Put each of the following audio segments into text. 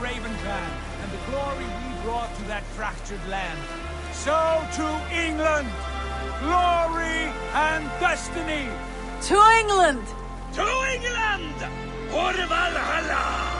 Raven clan, and the glory we brought to that fractured land. So to England! Glory and destiny! To England! To England! For Valhalla!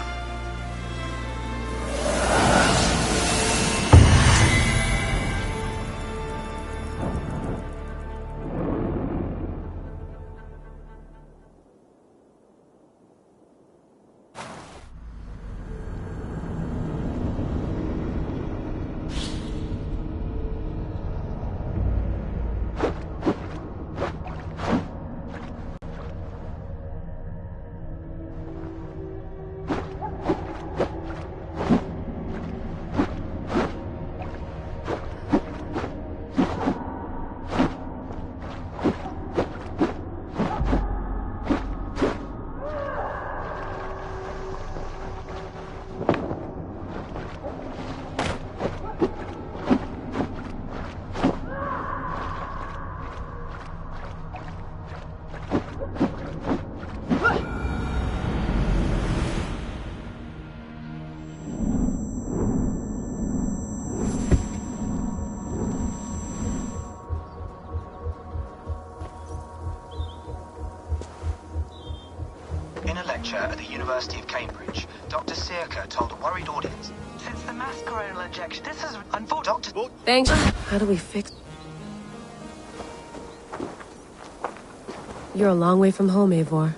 At the University of Cambridge, Dr. Circa told a worried audience. Since the mass coronal ejection, this is unfortunate. Thanks. How do we fix... You're a long way from home, Eivor.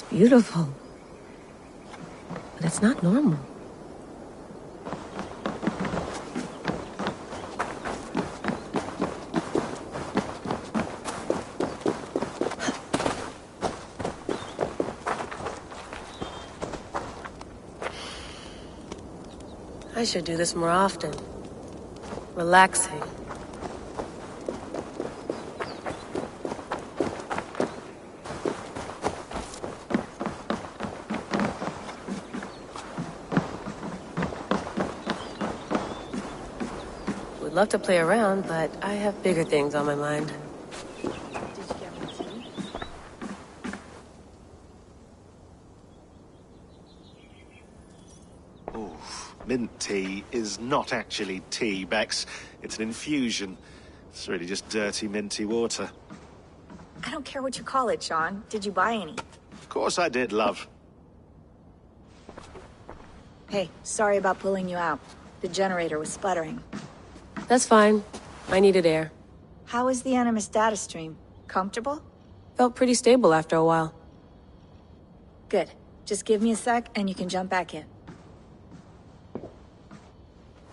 Beautiful. But it's not normal. I should do this more often. Relaxing. Love to play around, but I have bigger things on my mind. Did you get my tea? Oh, mint tea is not actually tea, Bex. It's an infusion. It's really just dirty, minty water. I don't care what you call it, Sean. Did you buy any? Of course I did, love. Hey, sorry about pulling you out. The generator was sputtering. That's fine. I needed air. How is the Animus data stream? Comfortable? Felt pretty stable after a while. Good. Just give me a sec and you can jump back in.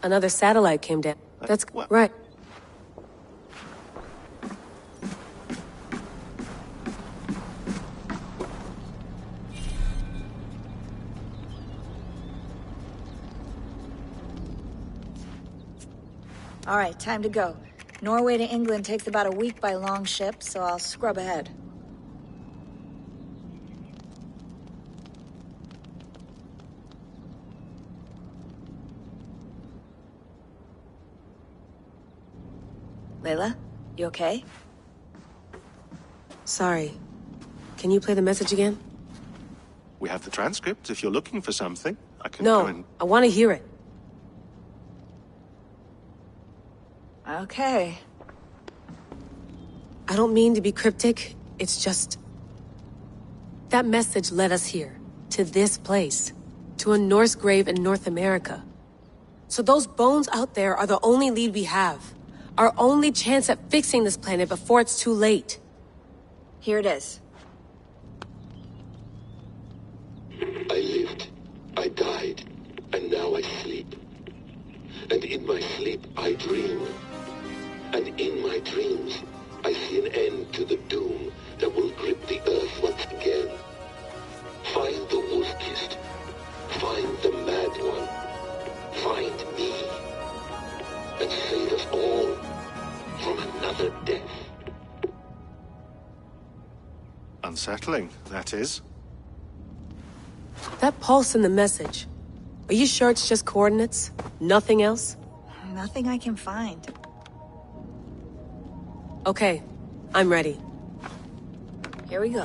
Another satellite came down. That's right. All right, time to go. Norway to England takes about a week by long ship, so I'll scrub ahead. Layla, you okay? Sorry. Can you play the message again? We have the transcript. If you're looking for something, I can go and... No, I want to hear it. Okay. I don't mean to be cryptic. It's just... That message led us here. To this place. To a Norse grave in North America. So those bones out there are the only lead we have. Our only chance at fixing this planet before it's too late. Here it is. I lived, I died, and now I sleep. And in my sleep I dream. And in my dreams I see an end to the doom that will grip the earth once again. Find the wolf-kissed. Find the mad one. Find me. And save us all another death. Unsettling, that is. That pulse in the message. Are you sure it's just coordinates? Nothing else? Nothing I can find. Okay, I'm ready. Here we go.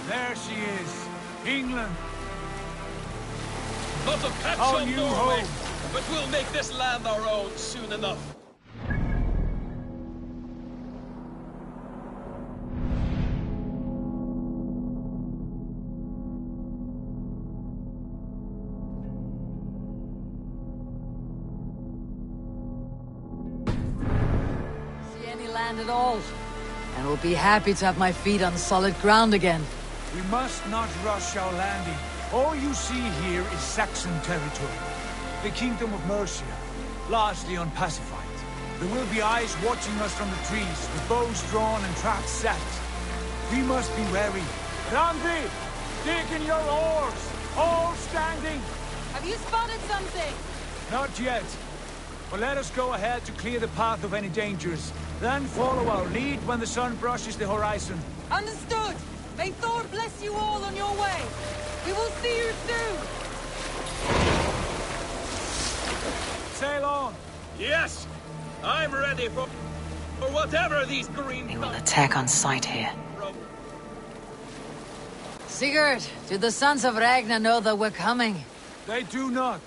There she is, England. Not a patch Our on new Norway, home. but we'll make this land our own soon enough. See any land at all, and will be happy to have my feet on solid ground again. We must not rush our landing. All you see here is Saxon territory. The Kingdom of Mercia, largely unpacified. There will be eyes watching us from the trees, with bows drawn and traps set. We must be wary. Randvi, dig in your oars, all standing. Have you spotted something? Not yet. But let us go ahead to clear the path of any dangers. Then follow our lead when the sun brushes the horizon. Understood! May Thor bless you all on your way! We will see you soon! Sail on! Yes! I'm ready for whatever these green... They will attack on sight here. Sigurd, do the sons of Ragnar know that we're coming? They do not,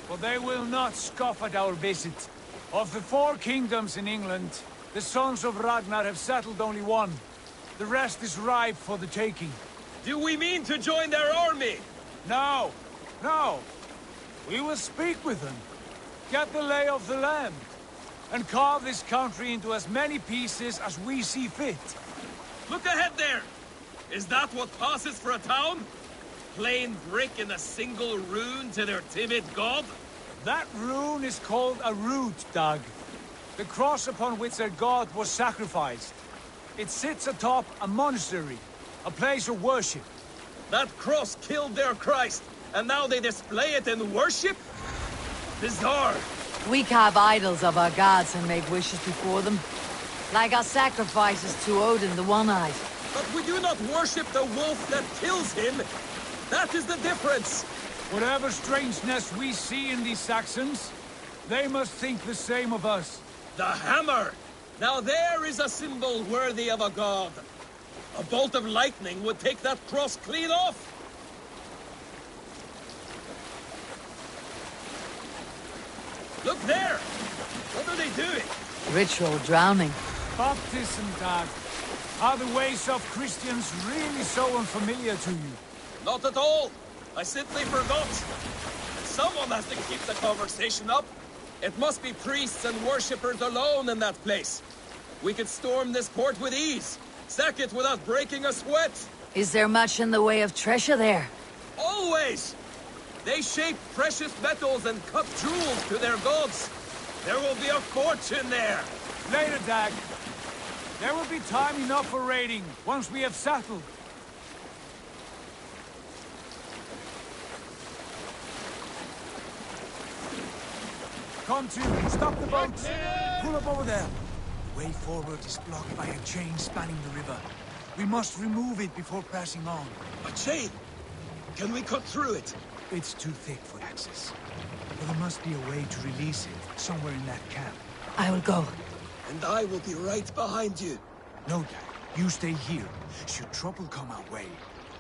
but they will not scoff at our visit. Of the 4 kingdoms in England, the sons of Ragnar have settled only one. The rest is ripe for the taking. Do we mean to join their army? No, no. We will speak with them, get the lay of the land, and carve this country into as many pieces as we see fit. Look ahead there! Is that what passes for a town? Plain brick in a single rune to their timid god? That rune is called a root, Dag. The cross upon which their god was sacrificed. It sits atop a monastery, a place of worship. That cross killed their Christ, and now they display it in worship? Bizarre! We carve idols of our gods and make wishes before them. Like our sacrifices to Odin the One-Eyed. But we do not worship the wolf that kills him! That is the difference! Whatever strangeness we see in these Saxons, they must think the same of us. The hammer! Now there is a symbol worthy of a god. A bolt of lightning would take that cross clean off! Look there! What are they doing? Ritual drowning. Baptism, Dag. Are the ways of Christians really so unfamiliar to you? Not at all! I simply forgot. Someone has to keep the conversation up. It must be priests and worshippers alone in that place. We could storm this port with ease. Sack it without breaking a sweat. Is there much in the way of treasure there? Always! They shape precious metals and cut jewels to their gods. There will be a fortune there. Later, Dag. There will be time enough for raiding, once we have settled. Come to, stop the boats. Pull up over there. The way forward is blocked by a chain spanning the river. We must remove it before pressing on. A chain? Can we cut through it? It's too thick for access. But there must be a way to release it, somewhere in that camp. I will go. And I will be right behind you. No, Dad. You stay here. Should trouble come our way,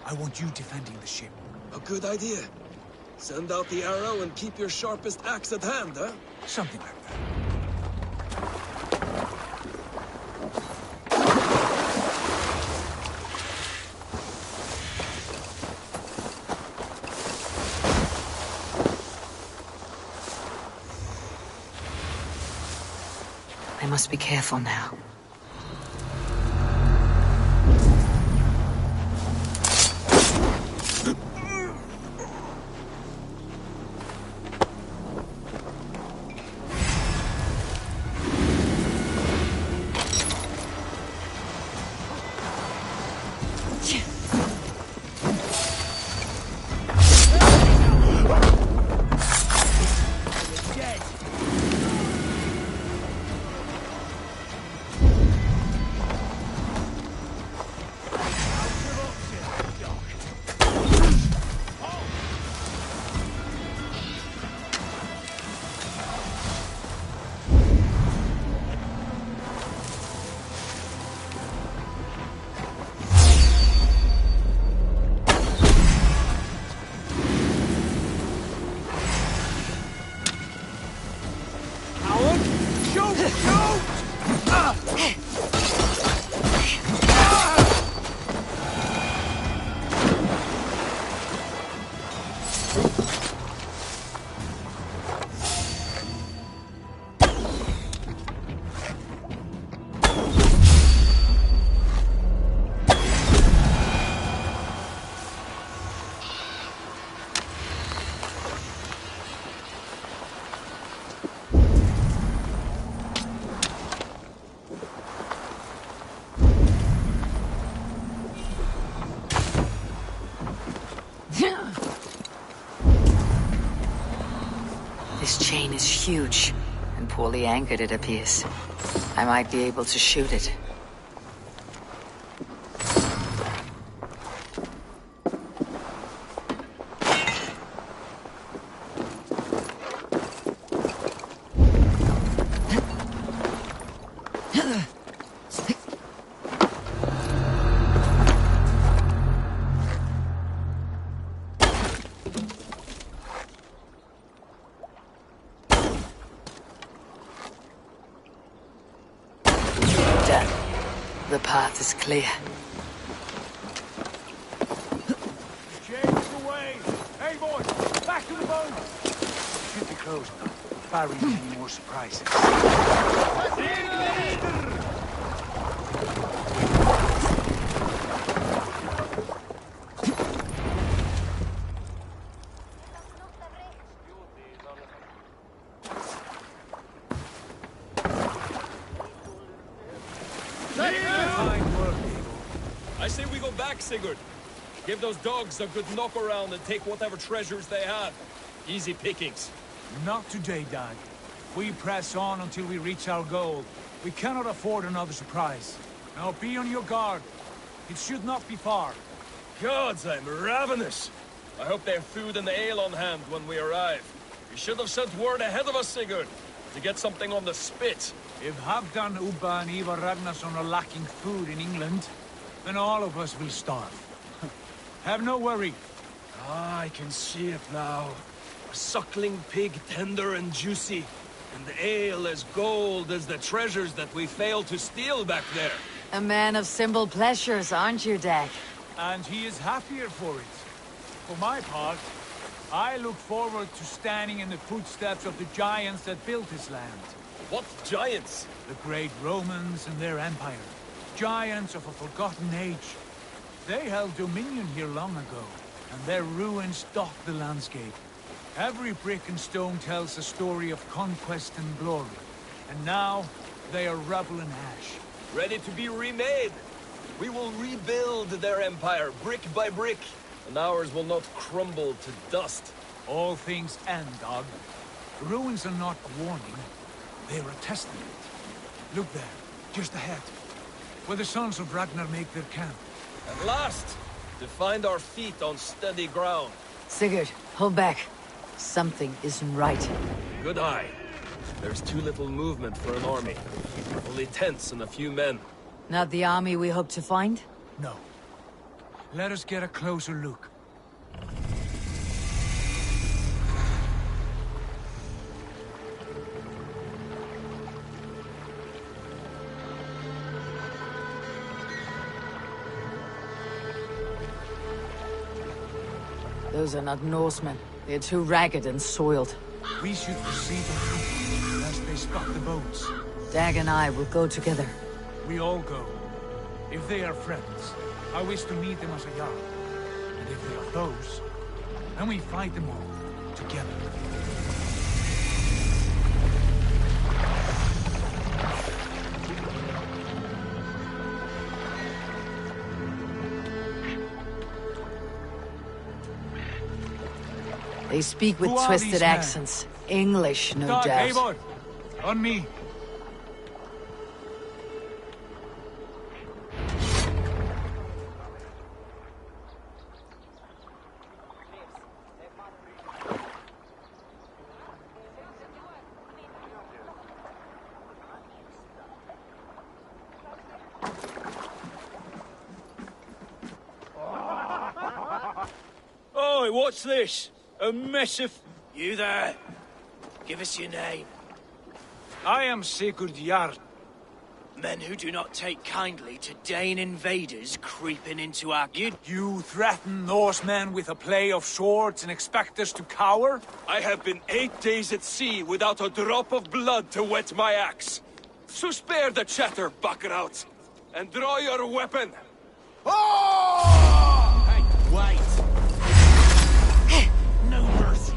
I want you defending the ship. A good idea. Send out the arrow and keep your sharpest axe at hand, huh? Something like that. I must be careful now. This chain is huge, and poorly anchored it appears. I might be able to shoot it. The path is clear. James, away! Hey, boys! Back to the boat! Should be closed now. Barring any more surprises. I say we go back, Sigurd. Give those dogs a good knock around and take whatever treasures they have. Easy pickings. Not today, Dag. We press on until we reach our goal. We cannot afford another surprise. Now be on your guard. It should not be far. Gods, I'm ravenous. I hope they have food and ale on hand when we arrive. You should have sent word ahead of us, Sigurd, to get something on the spit. If Halfdan, Ubba and Ivar Ragnarsson are lacking food in England, then all of us will starve. Have no worry. Ah, I can see it now. A suckling pig, tender and juicy. And ale as gold as the treasures that we failed to steal back there. A man of simple pleasures, aren't you, Dag? And he is happier for it. For my part, I look forward to standing in the footsteps of the giants that built this land. What giants? The great Romans and their empire. Giants of a forgotten age. They held dominion here long ago, and their ruins dot the landscape. Every brick and stone tells a story of conquest and glory. And now, they are rubble and ash. Ready to be remade. We will rebuild their empire, brick by brick, and ours will not crumble to dust. All things end, dog. The ruins are not a warning. They are a testament. Look there, just ahead, where the sons of Ragnar make their camp. At last, to find our feet on steady ground. Sigurd, hold back. Something isn't right. Good eye. There's too little movement for an army. Only tents and a few men. Not the army we hope to find? No. Let us get a closer look. Those are not Norsemen. They're too ragged and soiled. We should proceed on lest they spot the boats. Dag and I will go together. We all go. If they are friends, I wish to meet them as a Jarl. And if they are foes, then we fight them all together. They speak with Who are twisted these men? accents. English, no Dog, doubt. Eivor! On me! Oi, what's this? A mess of... You there? Give us your name. I am Sigurd Jarl. Men who do not take kindly to Dane invaders creeping into our... You threaten Norsemen with a play of swords and expect us to cower? I have been 8 days at sea without a drop of blood to wet my axe. So spare the chatter, buckerouts, and draw your weapon. Oh! Hey, wait! No mercy,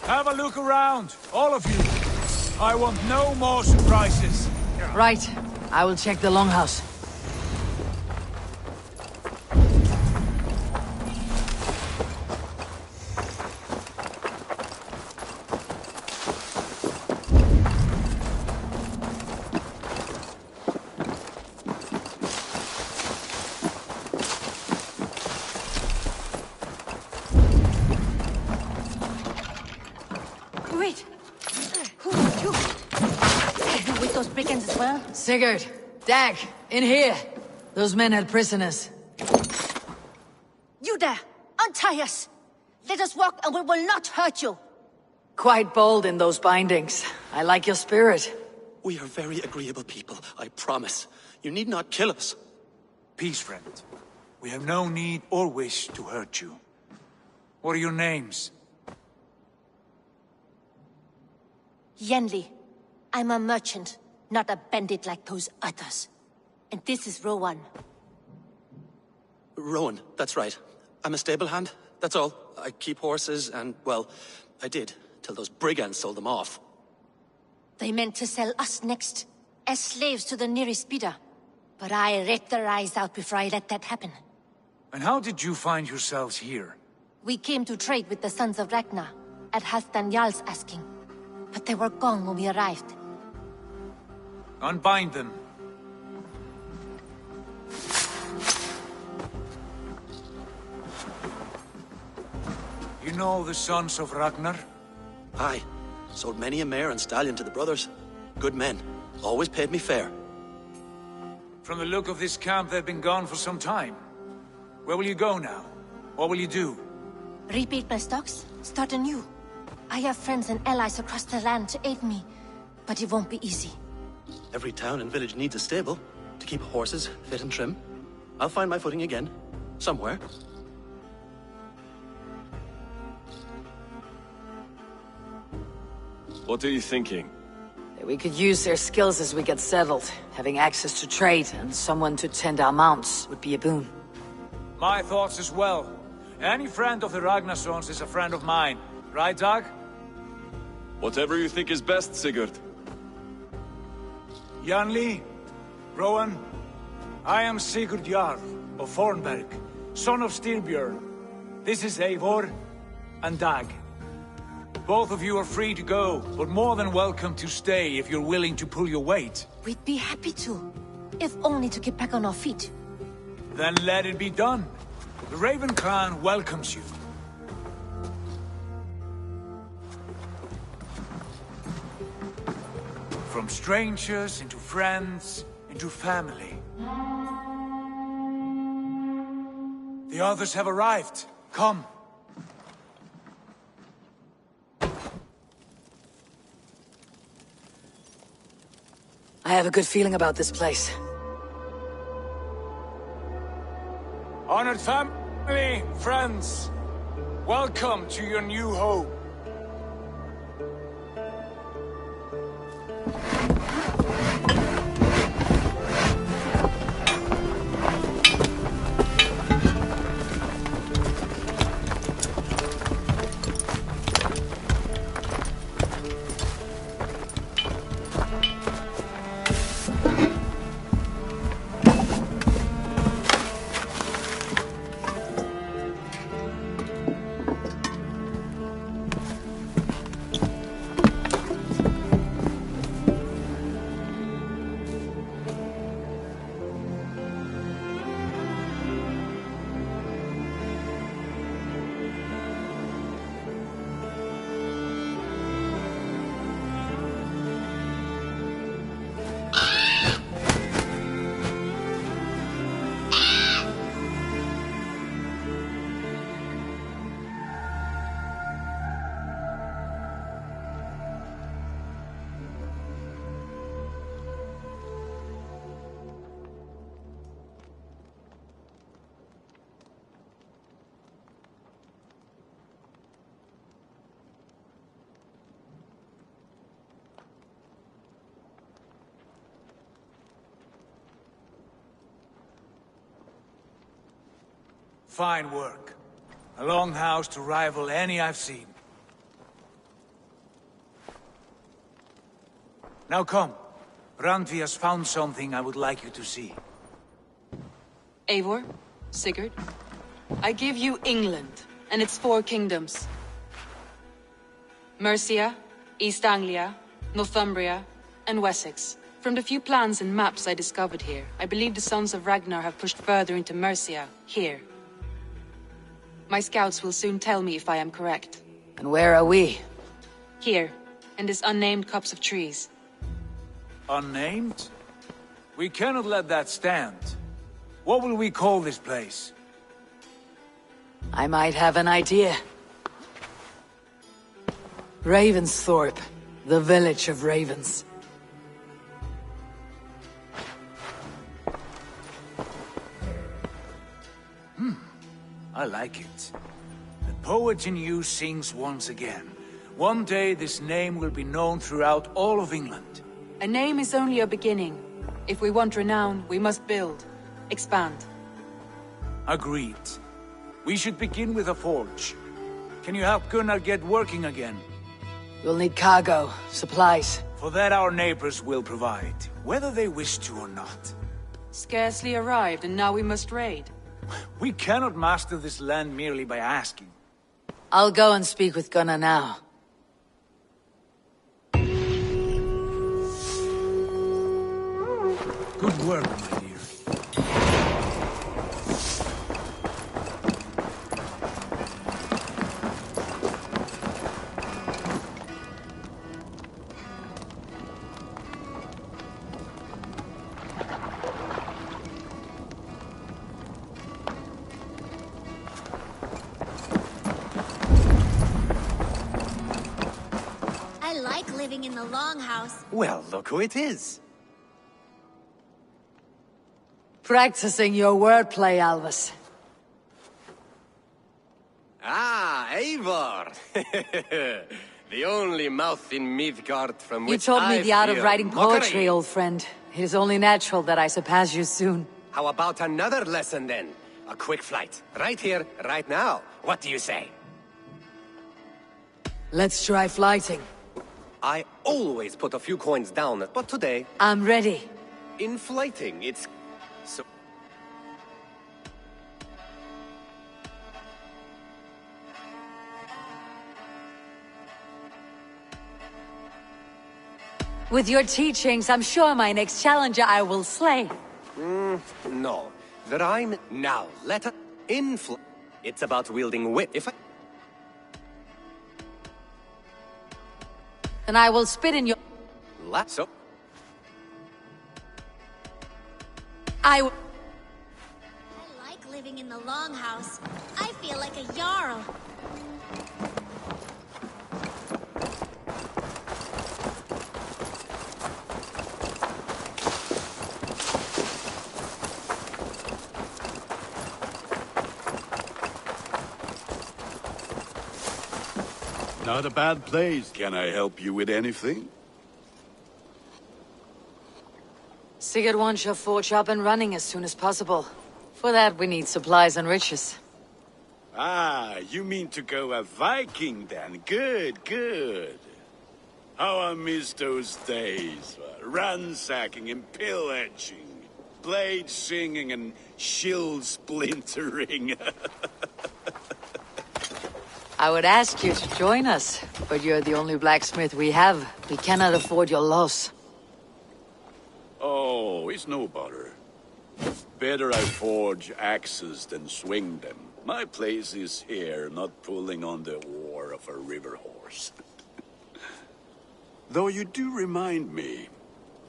Have a look around, all of you. I want no more surprises. Right. I will check the longhouse. Wait! Who are you? Are you with those brigands as well? Sigurd! Dag! In here! Those men had prisoners. You there! Untie us! Let us walk and we will not hurt you! Quite bold in those bindings. I like your spirit. We are very agreeable people, I promise. You need not kill us. Peace, friend. We have no need or wish to hurt you. What are your names? Yenli. I'm a merchant, not a bandit like those others. And this is Rowan. Rowan, that's right. I'm a stable hand, that's all. I keep horses and, well, I did, till those brigands sold them off. They meant to sell us next, as slaves to the nearest bidder. But I ripped their eyes out before I let that happen. And how did you find yourselves here? We came to trade with the Sons of Ragnar, at Halfdan Jarl's asking. But they were gone when we arrived. Unbind them. You know the Sons of Ragnar? Aye. Sold many a mare and stallion to the brothers. Good men. Always paid me fair. From the look of this camp, they've been gone for some time. Where will you go now? What will you do? Rebuild my stocks, start anew. I have friends and allies across the land to aid me, but it won't be easy. Every town and village needs a stable, to keep horses fit and trim. I'll find my footing again, somewhere. What are you thinking? We could use their skills as we get settled. Having access to trade and someone to tend our mounts would be a boon. My thoughts as well. Any friend of the Ragnarsons is a friend of mine. Right, Dag? Whatever you think is best, Sigurd. Janli, Rowan, I am Sigurd Jarl of Fornberg, son of Styrbjörn. This is Eivor and Dag. Both of you are free to go, but more than welcome to stay if you're willing to pull your weight. We'd be happy to, if only to get back on our feet. Then let it be done. The Raven clan welcomes you. From strangers into friends, into family. The others have arrived. Come. I have a good feeling about this place. Honored family, friends, welcome to your new home. Fine work. A longhouse to rival any I've seen. Now come. Randvi has found something I would like you to see. Eivor, Sigurd, I give you England and its 4 kingdoms. Mercia, East Anglia, Northumbria, and Wessex. From the few plans and maps I discovered here, I believe the Sons of Ragnar have pushed further into Mercia, here. My scouts will soon tell me if I am correct. And where are we? Here, in this unnamed copse of trees. Unnamed? We cannot let that stand. What will we call this place? I might have an idea. Ravensthorpe, the village of ravens. I like it. The poet in you sings once again. One day this name will be known throughout all of England. A name is only a beginning. If we want renown, we must build, expand. Agreed. We should begin with a forge. Can you help Gunnar get working again? We'll need cargo, supplies. For that our neighbors will provide, whether they wish to or not. Scarcely arrived, and now we must raid. We cannot master this land merely by asking. I'll go and speak with Gunnar now. Good work, my dear. I like living in the longhouse. Well, look who it is. Practicing your wordplay, Alvis. Ah, Eivor! The only mouth in Midgard from You which taught me I the art of fear writing mockery. poetry, old friend. It is only natural that I surpass you soon. How about another lesson then? A quick flight. Right here, right now. What do you say? Let's try flighting. I always put a few coins down, but today... I'm ready. In flighting, it's... so... With your teachings, I'm sure my next challenger I will slay. No. The rhyme... Now, let us... It's about wielding wit. If I... Then I will spit in your... So... I like living in the longhouse. I feel like a jarl. Not a bad place. Can I help you with anything? Sigurd wants your forge up and running as soon as possible. For that, we need supplies and riches. Ah, you mean to go a Viking then? Good, good. How I miss those days. Ransacking and pillaging. Blade singing and shield splintering. I would ask you to join us, but you're the only blacksmith we have. We cannot afford your loss. Oh, it's no bother. Better I forge axes than swing them. My place is here, not pulling on the oar of a river horse. Though you do remind me,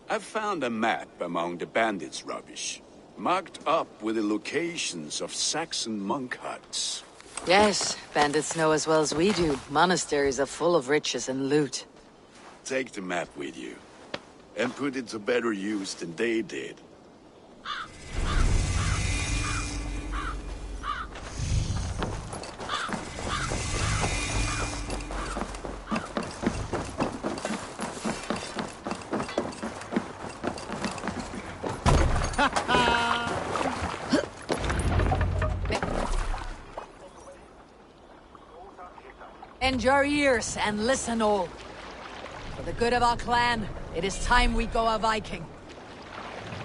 I found a map among the bandits' rubbish, marked up with the locations of Saxon monk huts. Yes, bandits know as well as we do. Monasteries are full of riches and loot. Take the map with you, and put it to better use than they did. Bend your ears and listen all. For the good of our clan, It is time we go a Viking.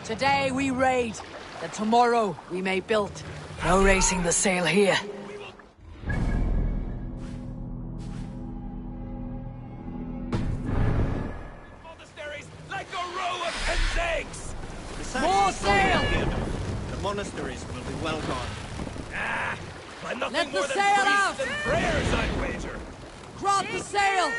Today we raid, that tomorrow we may build. No racing the sail here. Monasteries like a row of hen's eggs! More sail! The monasteries will be well gone. Ah, by nothing Let the more than sail priests out! and prayers, I'd wager. Drop the sail!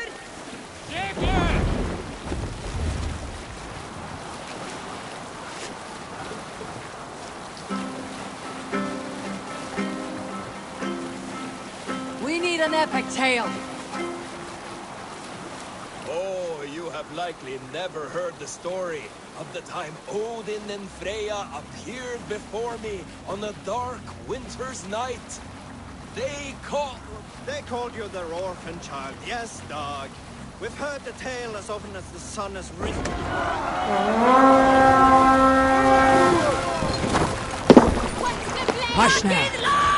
We need an epic tale. Oh, you have likely never heard the story of the time Odin and Freya appeared before me on a dark winter's night. They called you their orphan child. Yes, dog. We've heard the tale as often as the sun has risen. Hush now.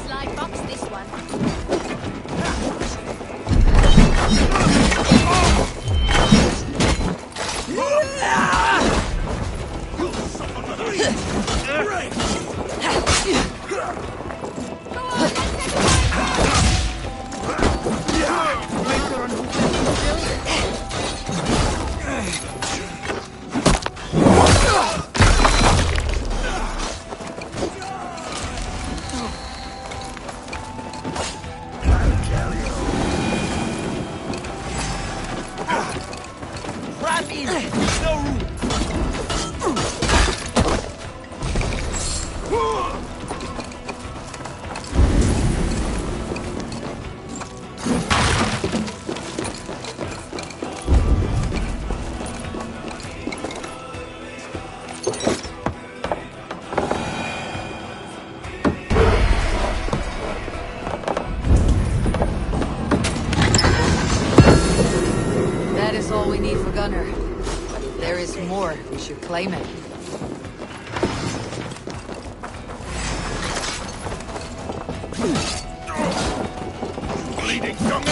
Sly box this one. That is all we need for Gunner. But if there is more, we should claim it. bleeding young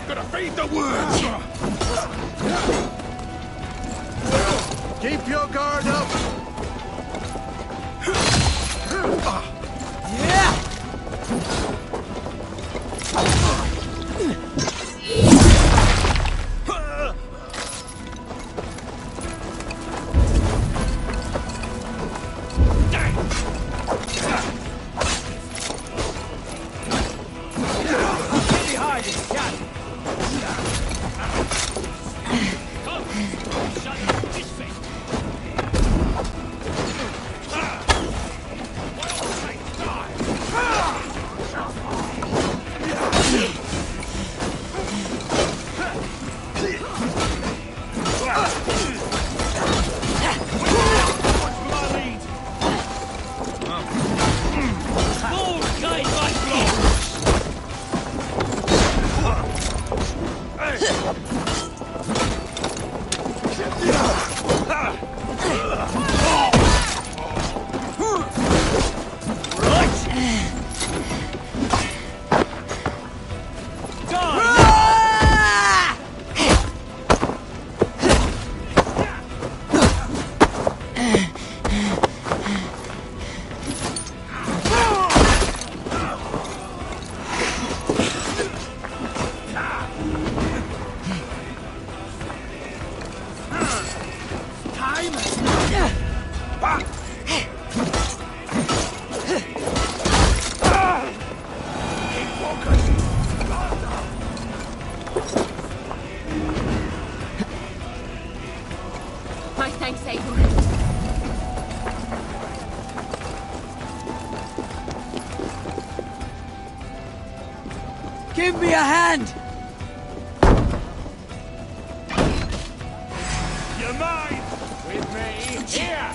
Gonna feed the worms! Keep your guard up! Thanks, Aiden. Give me a hand! You're mine! With me, here!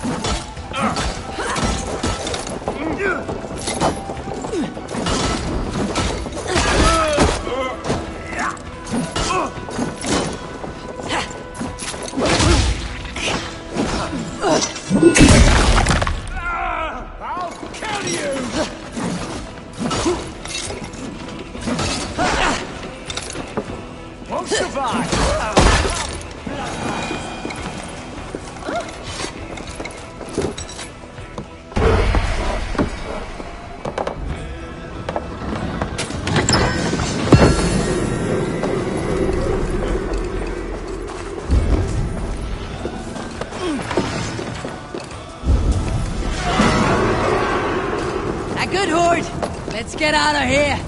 I'll kill you! Won't survive! A good horde! Let's get out of here!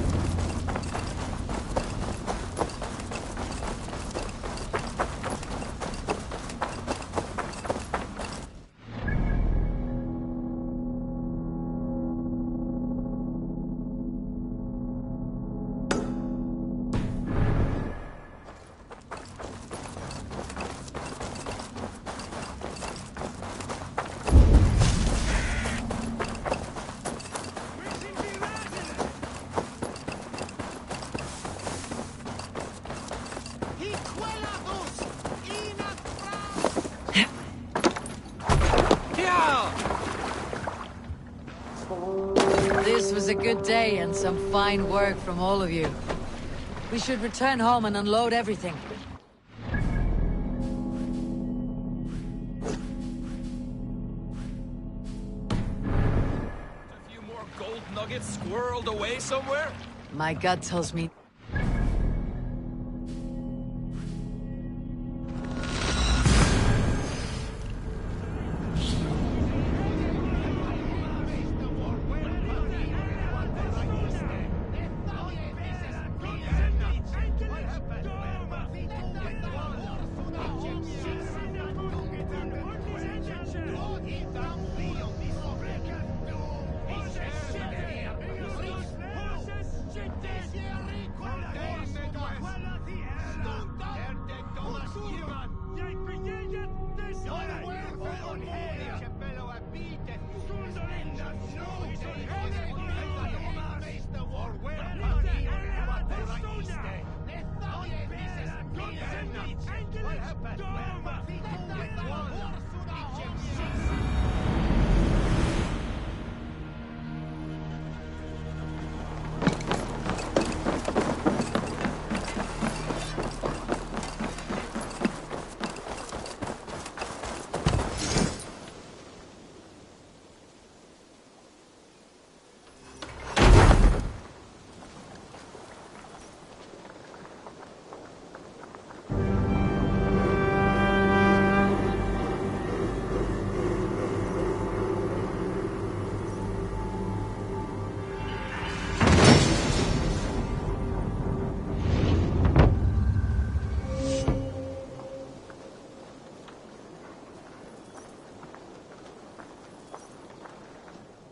This was a good day and some fine work from all of you. We should return home and unload everything. A few more gold nuggets squirreled away somewhere? My gut tells me...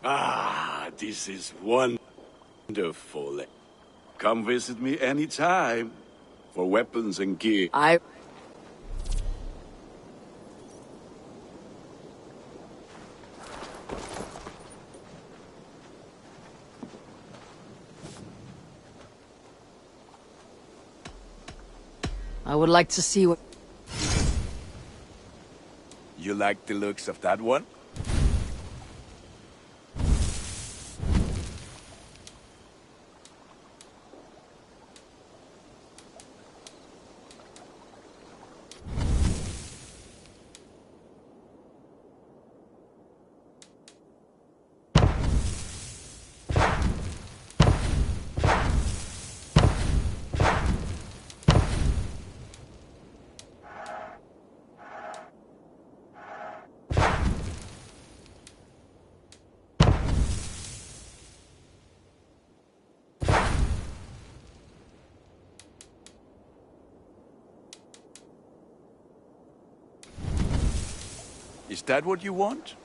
Ah, this is wonderful. Come visit me anytime. For weapons and gear. I would like to see what... You like the looks of that one? Is that what you want?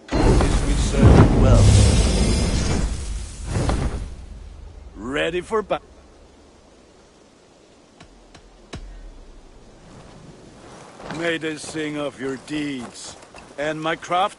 This will serve you well. Ready for battle. May they sing of your deeds, and my craft.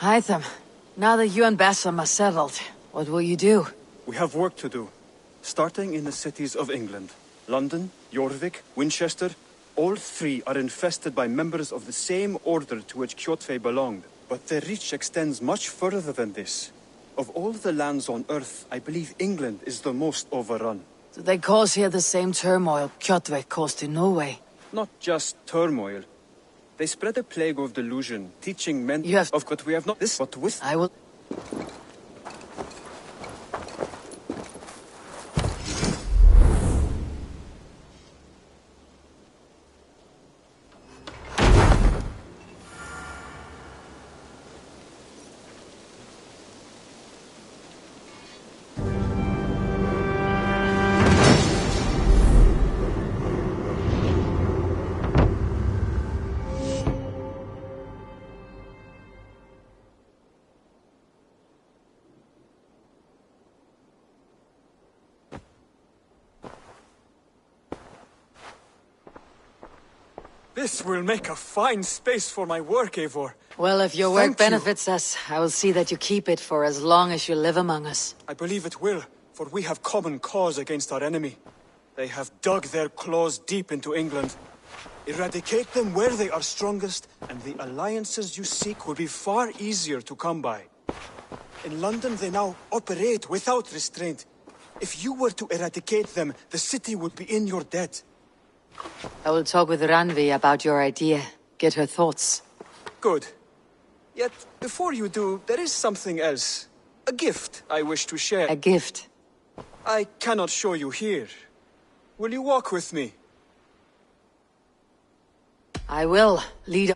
Hytham, now that you and Bassam are settled, what will you do? We have work to do. Starting in the cities of England. London, Jorvik, Winchester, all three are infested by members of the same order to which Kjotve belonged. But their reach extends much further than this. Of all the lands on Earth, I believe England is the most overrun. Do they cause here the same turmoil Kjotve caused in Norway? Not just turmoil. They spread a plague of delusion, teaching men but we have not this, but with... I will... This will make a fine space for my work, Eivor. Well, if your work benefits us, I will see that you keep it for as long as you live among us. I believe it will, for we have common cause against our enemy. They have dug their claws deep into England. Eradicate them where they are strongest, and the alliances you seek will be far easier to come by. In London, they now operate without restraint. If you were to eradicate them, the city would be in your debt. I will talk with Ranvi about your idea. Get her thoughts. Good. Yet, before you do, there is something else. A gift I wish to share. A gift? I cannot show you here. Will you walk with me? I will. Lead...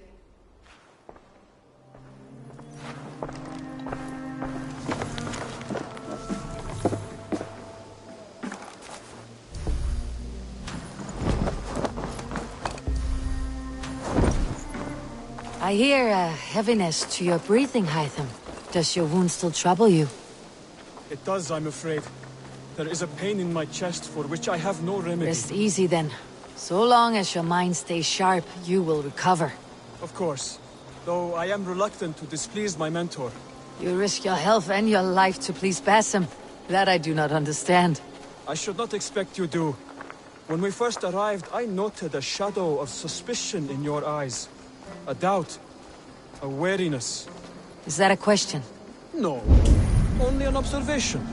I hear a heaviness to your breathing, Hytham. Does your wound still trouble you? It does, I'm afraid. There is a pain in my chest for which I have no remedy. Rest easy then. So long as your mind stays sharp, you will recover. Of course. Though I am reluctant to displease my mentor. You risk your health and your life to please Bassam. That I do not understand. I should not expect you do. When we first arrived, I noted a shadow of suspicion in your eyes. A doubt. A wariness. Is that a question? No. Only an observation.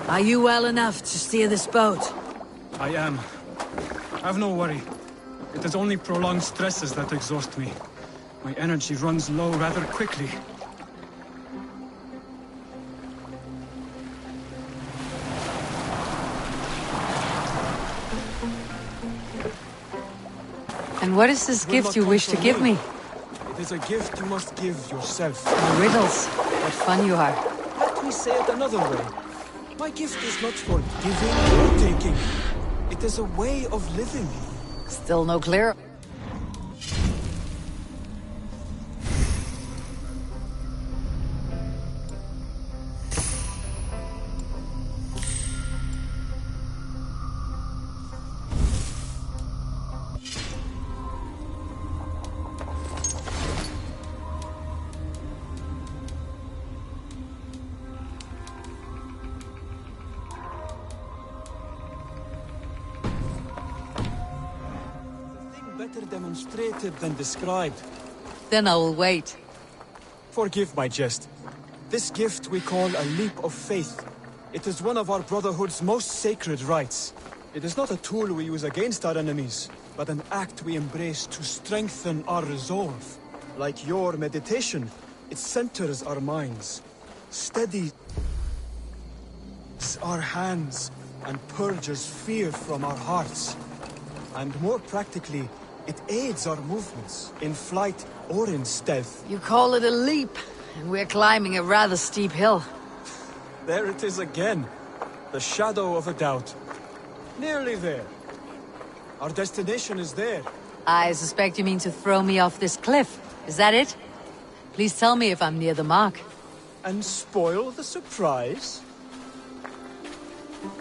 Are you well enough to steer this boat? I am. Have no worry. It is only prolonged stresses that exhaust me. My energy runs low rather quickly. And what is this gift you wish to give me? It is a gift you must give yourself. Riddles. What fun you are. Let me say it another way. My gift is not for giving or taking. It is a way of living. Still no clear. Better demonstrated than described. Then I will wait. Forgive my jest. This gift we call a leap of faith. It is one of our Brotherhood's most sacred rites. It is not a tool we use against our enemies, but an act we embrace to strengthen our resolve. Like your meditation, it centers our minds, steadies our hands, and purges fear from our hearts. And more practically, it aids our movements, in flight or in stealth. You call it a leap, and we're climbing a rather steep hill. There it is again. The shadow of a doubt. Nearly there. Our destination is there. I suspect you mean to throw me off this cliff. Is that it? Please tell me if I'm near the mark. And spoil the surprise?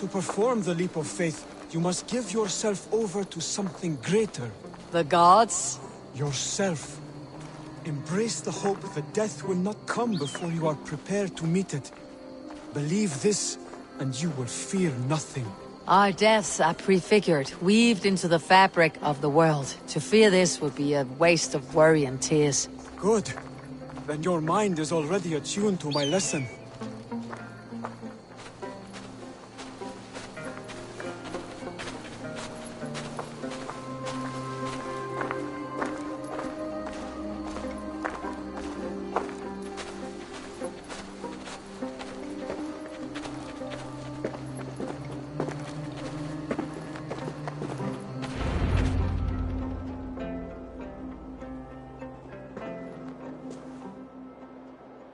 To perform the leap of faith, you must give yourself over to something greater. The gods? Yourself. Embrace the hope that death will not come before you are prepared to meet it. Believe this, and you will fear nothing. Our deaths are prefigured, weaved into the fabric of the world. To fear this would be a waste of worry and tears. Good. Then your mind is already attuned to my lesson.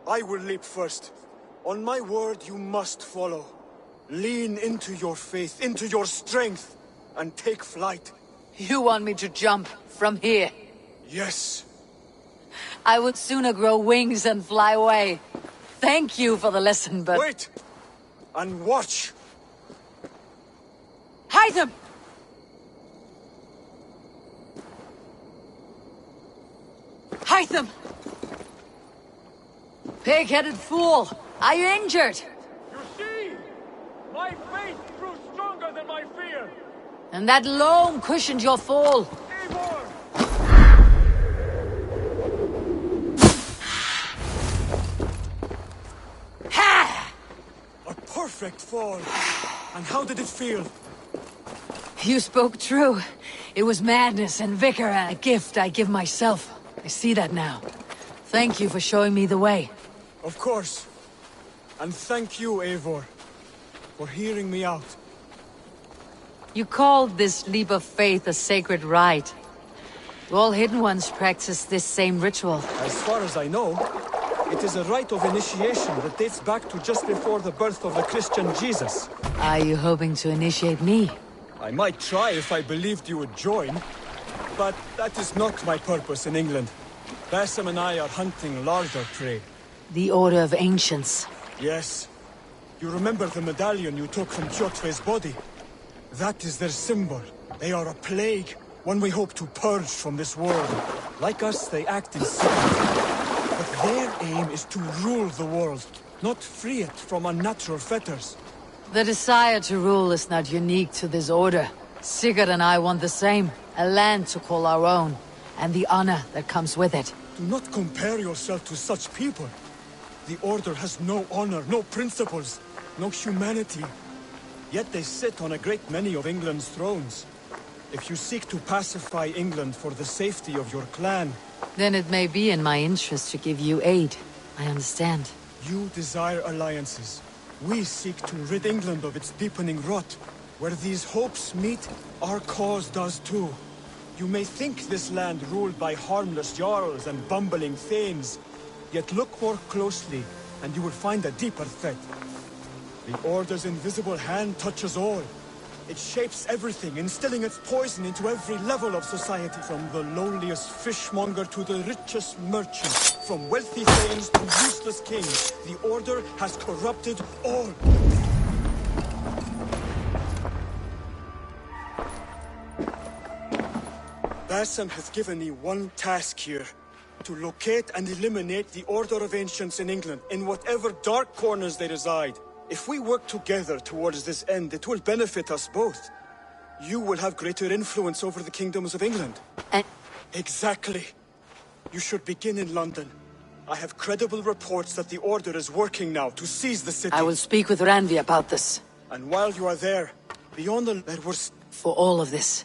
I will leap first. On my word, you must follow. Lean into your faith, into your strength, and take flight. You want me to jump from here? Yes. I would sooner grow wings and fly away. Thank you for the lesson, but... Wait! And watch! Hide them! Hide them! Pig-headed fool! Are you injured? You see? My faith grew stronger than my fear! And that loam cushioned your fall. Eivor! Ha! A perfect fall! And how did it feel? You spoke true. It was madness and vigor, a gift I give myself. I see that now. Thank you for showing me the way. Of course. And thank you, Eivor, for hearing me out. You called this leap of faith a sacred rite. Do all Hidden Ones practice this same ritual? As far as I know, it is a rite of initiation that dates back to just before the birth of the Christian Jesus. Are you hoping to initiate me? I might try if I believed you would join, but that is not my purpose in England. Basim and I are hunting larger prey. The Order of Ancients. Yes. You remember the medallion you took from Kjotve's body? That is their symbol. They are a plague, one we hope to purge from this world. Like us, they act in secret. But their aim is to rule the world, not free it from unnatural fetters. The desire to rule is not unique to this order. Sigurd and I want the same. A land to call our own, and the honor that comes with it. Do not compare yourself to such people. The Order has no honor, no principles, no humanity. Yet they sit on a great many of England's thrones. If you seek to pacify England for the safety of your clan... Then it may be in my interest to give you aid. I understand. You desire alliances. We seek to rid England of its deepening rot. Where these hopes meet, our cause does too. You may think this land ruled by harmless jarls and bumbling thanes. Yet look more closely, and you will find a deeper threat. The Order's invisible hand touches all. It shapes everything, instilling its poison into every level of society. From the lowliest fishmonger to the richest merchant, from wealthy thanes to useless kings, the Order has corrupted all. Bassam has given me one task here. To locate and eliminate the Order of Ancients in England, in whatever dark corners they reside. If we work together towards this end, it will benefit us both. You will have greater influence over the kingdoms of England. Exactly. You should begin in London. I have credible reports that the Order is working now to seize the city. I will speak with Randvi about this. And while you are there, beyond the... there was... For all of this.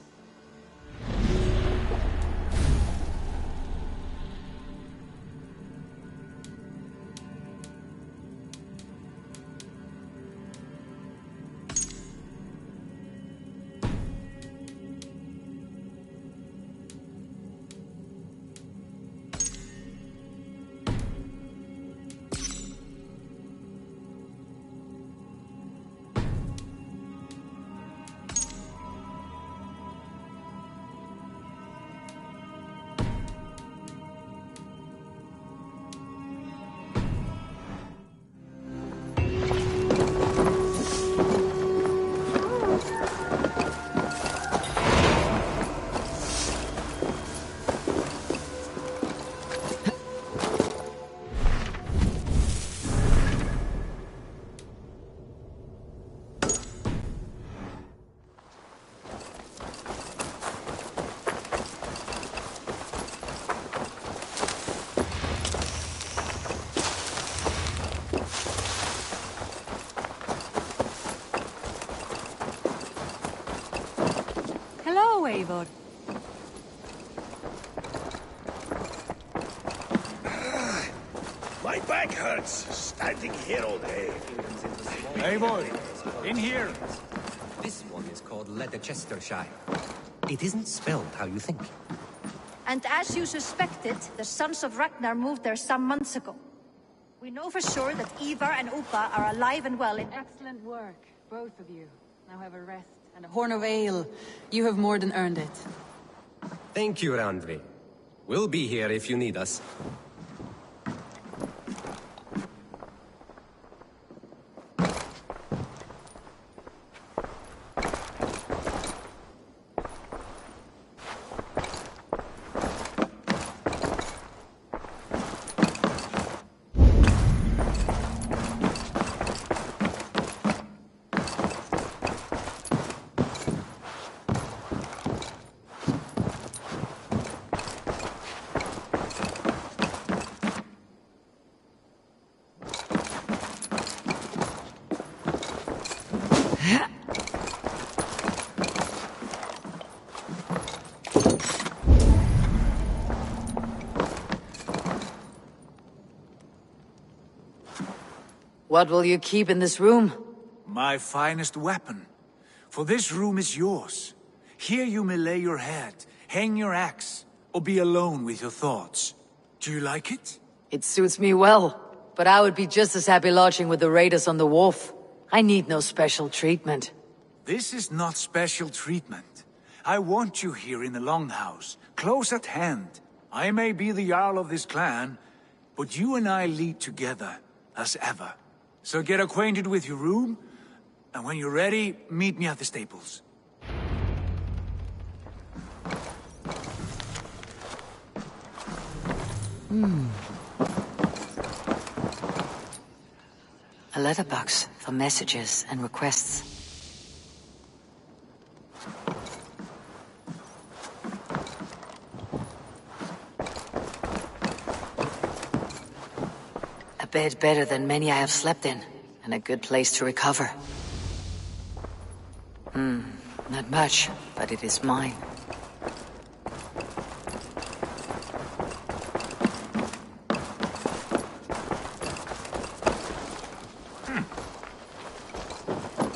Eivor. My back hurts, standing here all day. Eivor, in here. This one is called Leicestershire. It isn't spelled how you think. And as you suspected, the Sons of Ragnar moved there some months ago. We know for sure that Ivar and Upa are alive and well in... Excellent work, both of you. Now have a rest and a horn of ale. You have more than earned it. Thank you, Randvi. We'll be here if you need us. What will you keep in this room? My finest weapon. For this room is yours. Here you may lay your head, hang your axe, or be alone with your thoughts. Do you like it? It suits me well, but I would be just as happy lodging with the raiders on the wharf. I need no special treatment. This is not special treatment. I want you here in the Longhouse, close at hand. I may be the Jarl of this clan, but you and I lead together, as ever. So get acquainted with your room, and when you're ready, meet me at the stables. A letterbox for messages and requests. A bed better than many I have slept in, and a good place to recover. Not much, but it is mine.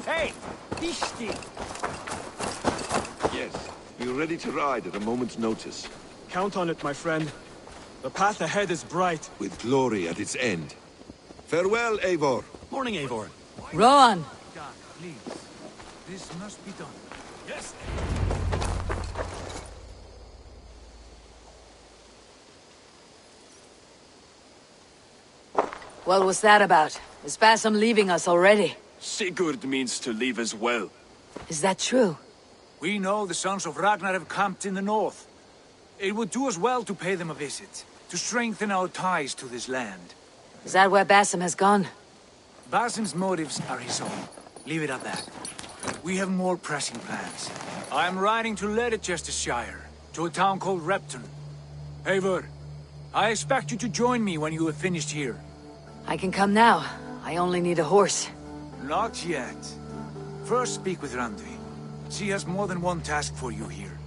Hey, Ishti! Yes, we're ready to ride at a moment's notice. Count on it, my friend. The path ahead is bright. With glory at its end. Farewell, Eivor. Morning, Eivor. Rowan! Please. This must be done. Yes. What was that about? Is Bassam leaving us already? Sigurd means to leave as well. Is that true? We know the sons of Ragnar have camped in the north. It would do us well to pay them a visit, to strengthen our ties to this land. Is that where Bassam has gone? Basim's motives are his own. Leave it at that. We have more pressing plans. I am riding to Leicestershire, to a town called Repton. Eivor, I expect you to join me when you have finished here. I can come now. I only need a horse. Not yet. First speak with Randvi. She has more than one task for you here.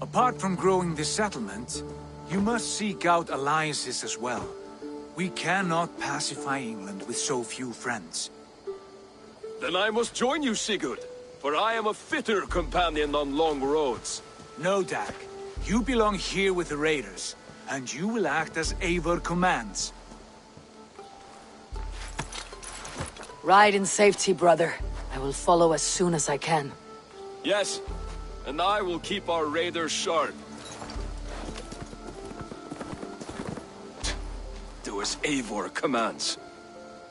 Apart from growing this settlement, you must seek out alliances as well. We cannot pacify England with so few friends. Then I must join you, Sigurd, for I am a fitter companion on long roads. No, Dak. You belong here with the raiders, and you will act as Eivor commands. Ride in safety, brother. I will follow as soon as I can. Yes, and I will keep our raiders sharp. Do as Eivor commands.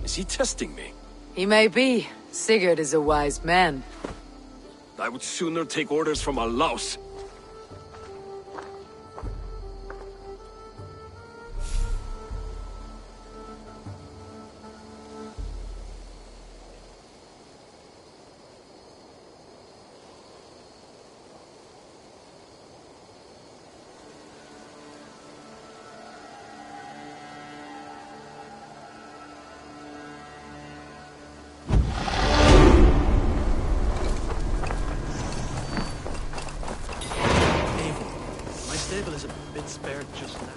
Is he testing me? He may be. Sigurd is a wise man. I would sooner take orders from a louse. Stable is a bit spared just now.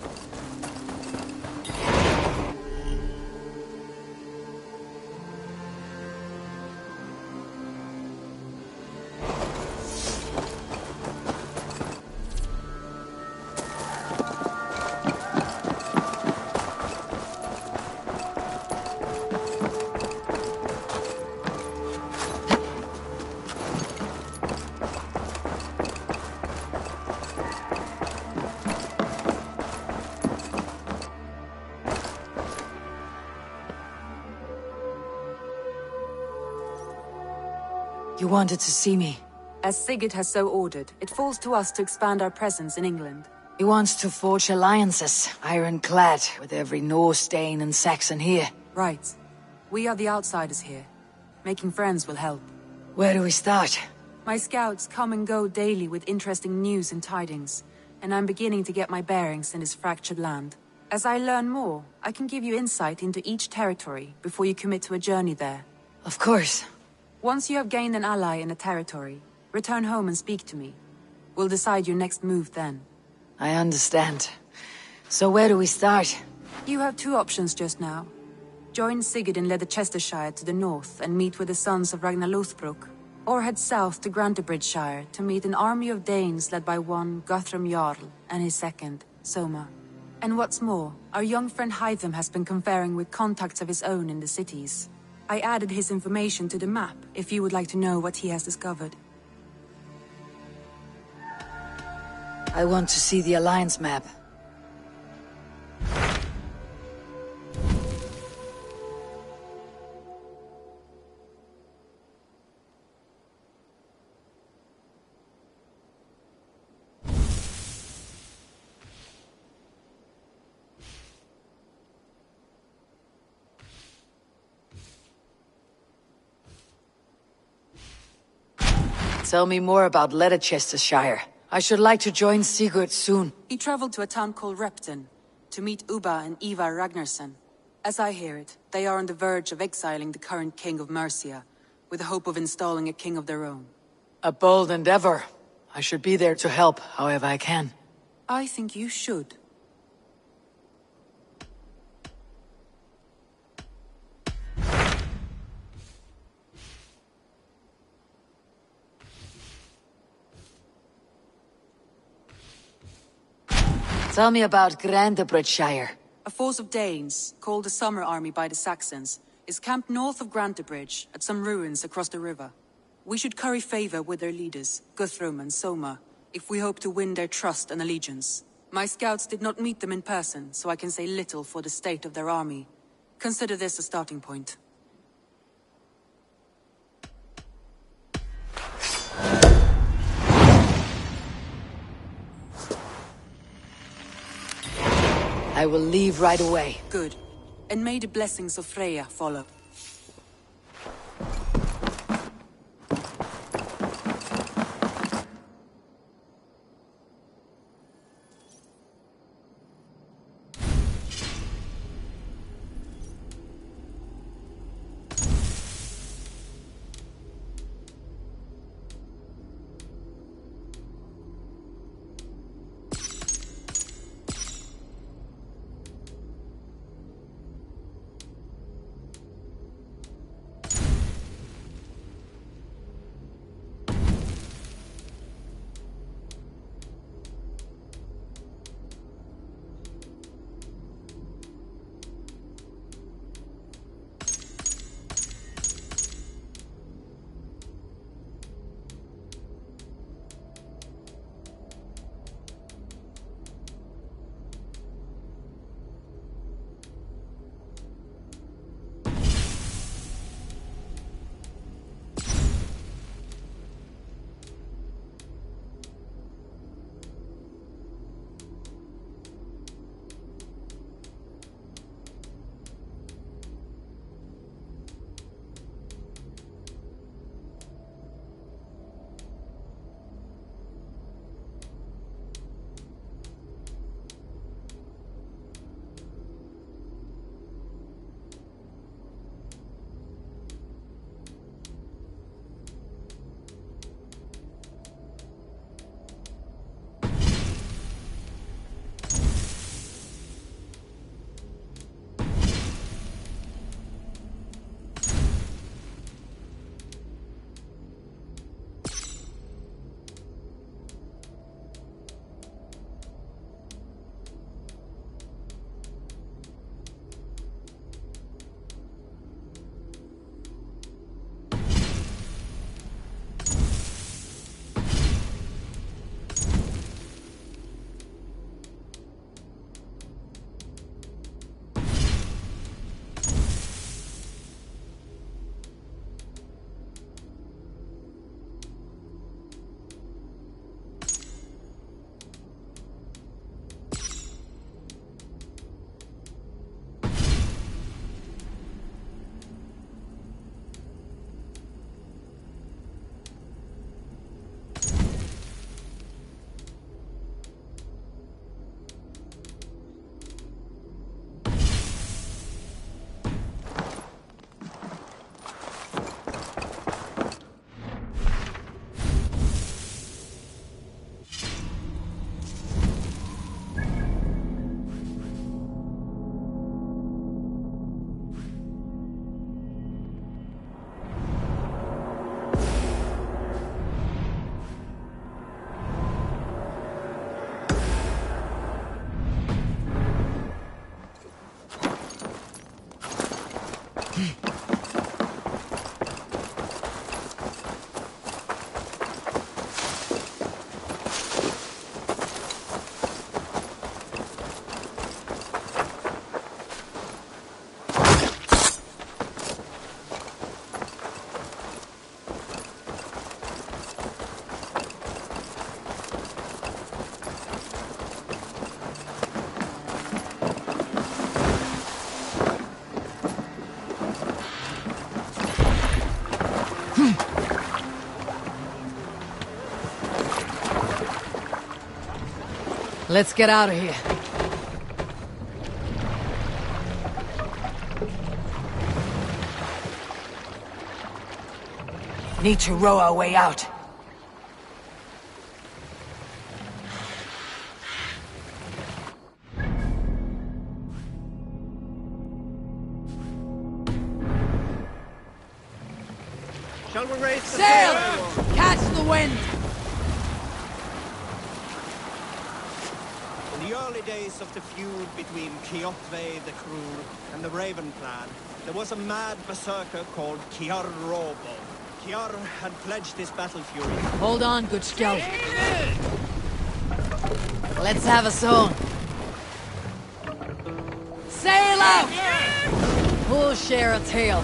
You wanted to see me. As Sigurd has so ordered, it falls to us to expand our presence in England. He wants to forge alliances, ironclad, with every Norse, Dane and Saxon here. Right. We are the outsiders here. Making friends will help. Where do we start? My scouts come and go daily with interesting news and tidings, and I'm beginning to get my bearings in this fractured land. As I learn more, I can give you insight into each territory before you commit to a journey there. Of course. Once you have gained an ally in a territory, return home and speak to me. We'll decide your next move then. I understand. So where do we start? You have two options just now. Join Sigurd in Leicestershire to the north and meet with the sons of Ragnar Lothbrok, or head south to Grantebridgeshire to meet an army of Danes led by one Guthrum Jarl and his second, Soma. And what's more, our young friend Hytham has been conferring with contacts of his own in the cities. I added his information to the map, if you would like to know what he has discovered. I want to see the Alliance map. Tell me more about Leicestershire. I should like to join Sigurd soon. He traveled to a town called Repton, to meet Ubba and Ivar Ragnarsson. As I hear it, they are on the verge of exiling the current king of Mercia, with the hope of installing a king of their own. A bold endeavor. I should be there to help however I can. I think you should. Tell me about Grantebridgeshire. A force of Danes, called the Summer Army by the Saxons, is camped north of Grantebridge, at some ruins across the river. We should curry favor with their leaders, Guthrum and Soma, if we hope to win their trust and allegiance. My scouts did not meet them in person, so I can say little for the state of their army. Consider this a starting point. I will leave right away. Good. And may the blessings of Freya follow. Let's get out of here. Need to row our way out. Shall we raise the sail? Catch the wind! In the early days of the feud between Kjotve the Cruel and the Raven clan, there was a mad berserker called Kiar Robo. Kiar had pledged his battle fury. Hold on, good scout. Let's have a song. Sail out! We'll share a tale.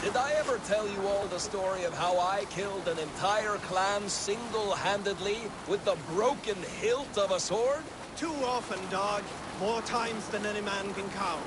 Did I ever tell you all the story of how I killed an entire clan single-handedly with the broken hilt of a sword? Too often, dog. More times than any man can count.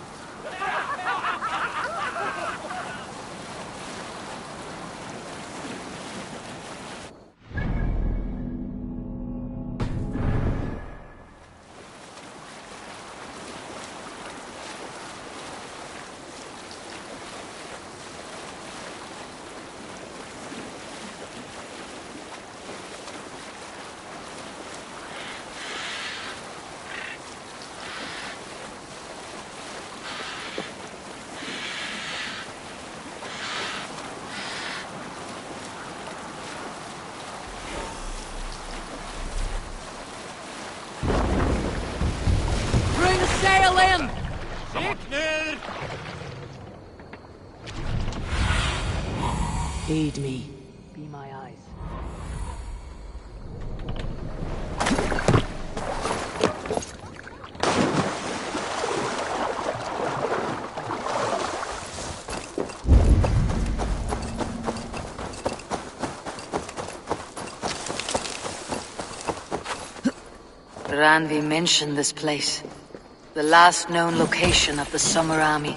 Sail in! Aid me. Be my eyes. Randvi mentioned this place. The last known location of the Summer Army.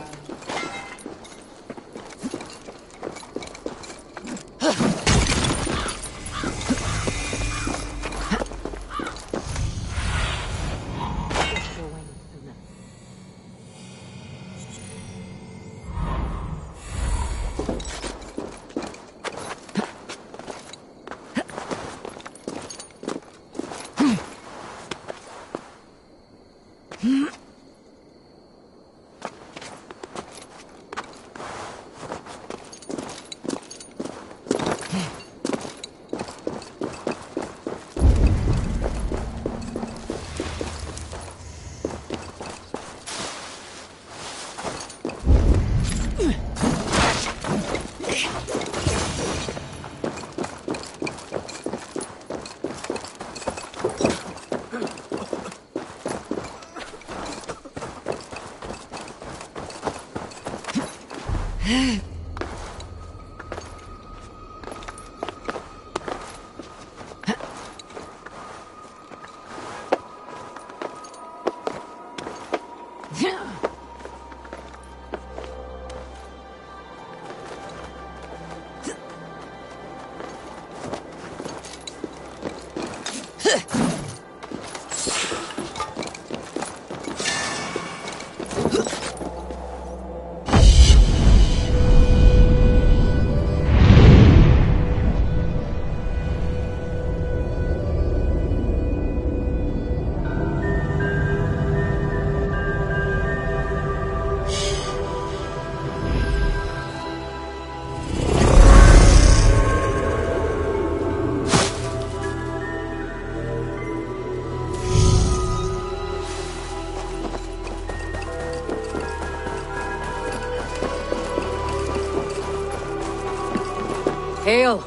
Hail!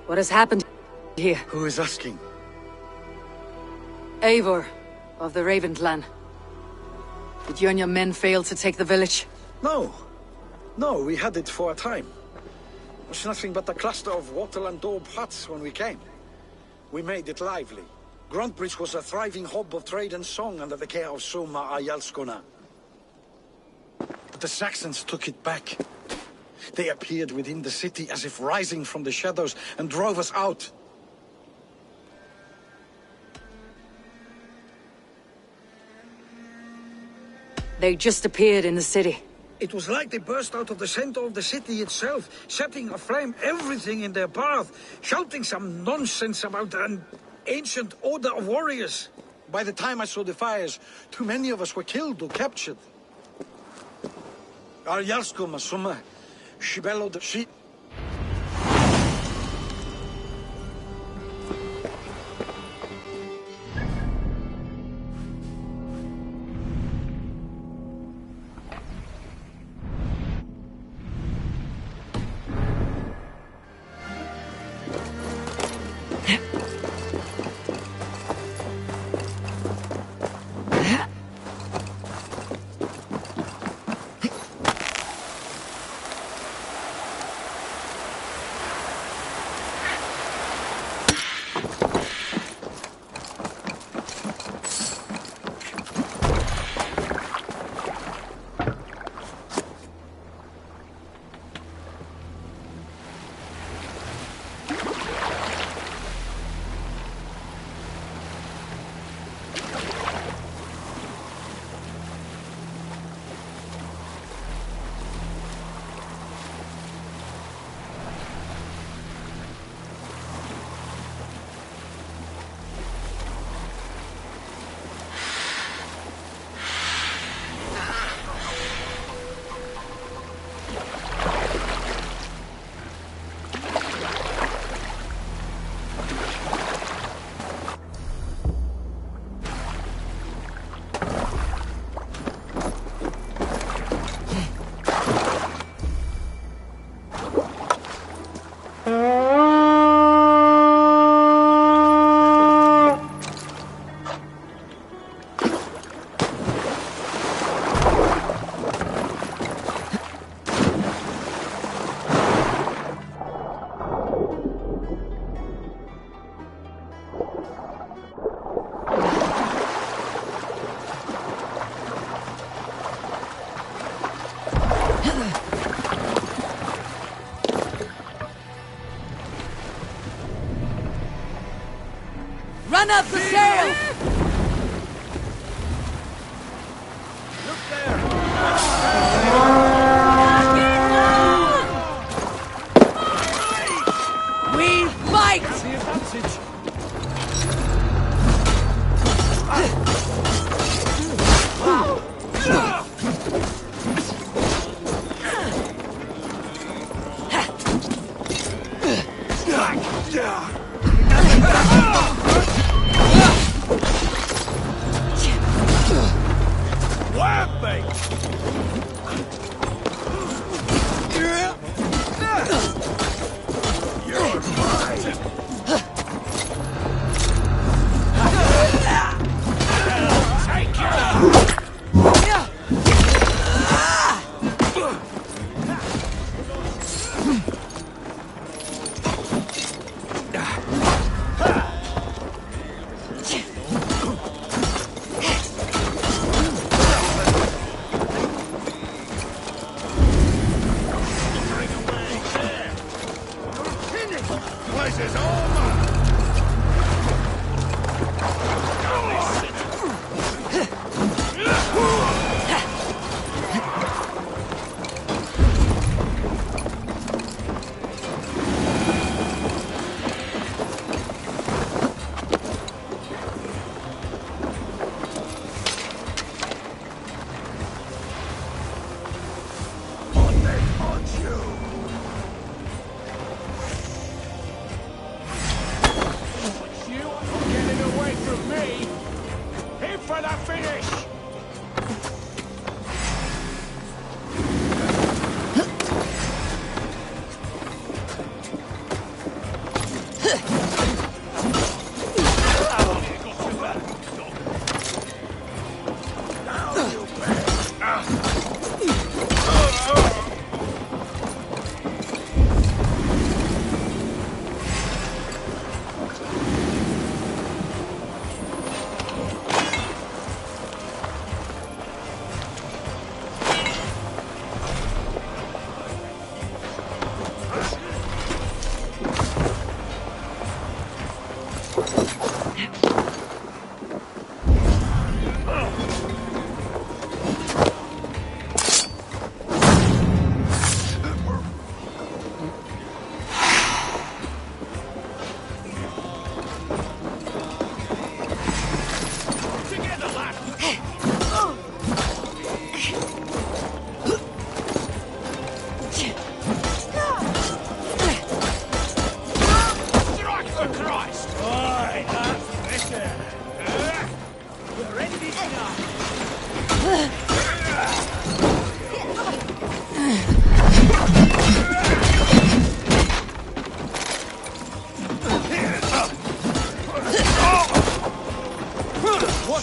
What has happened here? Who is asking? Eivor, of the Raven clan. Did you and your men fail to take the village? No. No, we had it for a time. It was nothing but a cluster of wattle and daub huts when we came. We made it lively. Gruntbridge was a thriving hub of trade and song under the care of Soma Ayalskona. But the Saxons took it back. They appeared within the city as if rising from the shadows and drove us out. They just appeared in the city. It was like they burst out of the center of the city itself, setting aflame everything in their path, shouting some nonsense about an ancient order of warriors. By the time I saw the fires, too many of us were killed or captured. Our Jarlskum Summa She bellowed. She... Run up the sail! We fight! That's the advantage.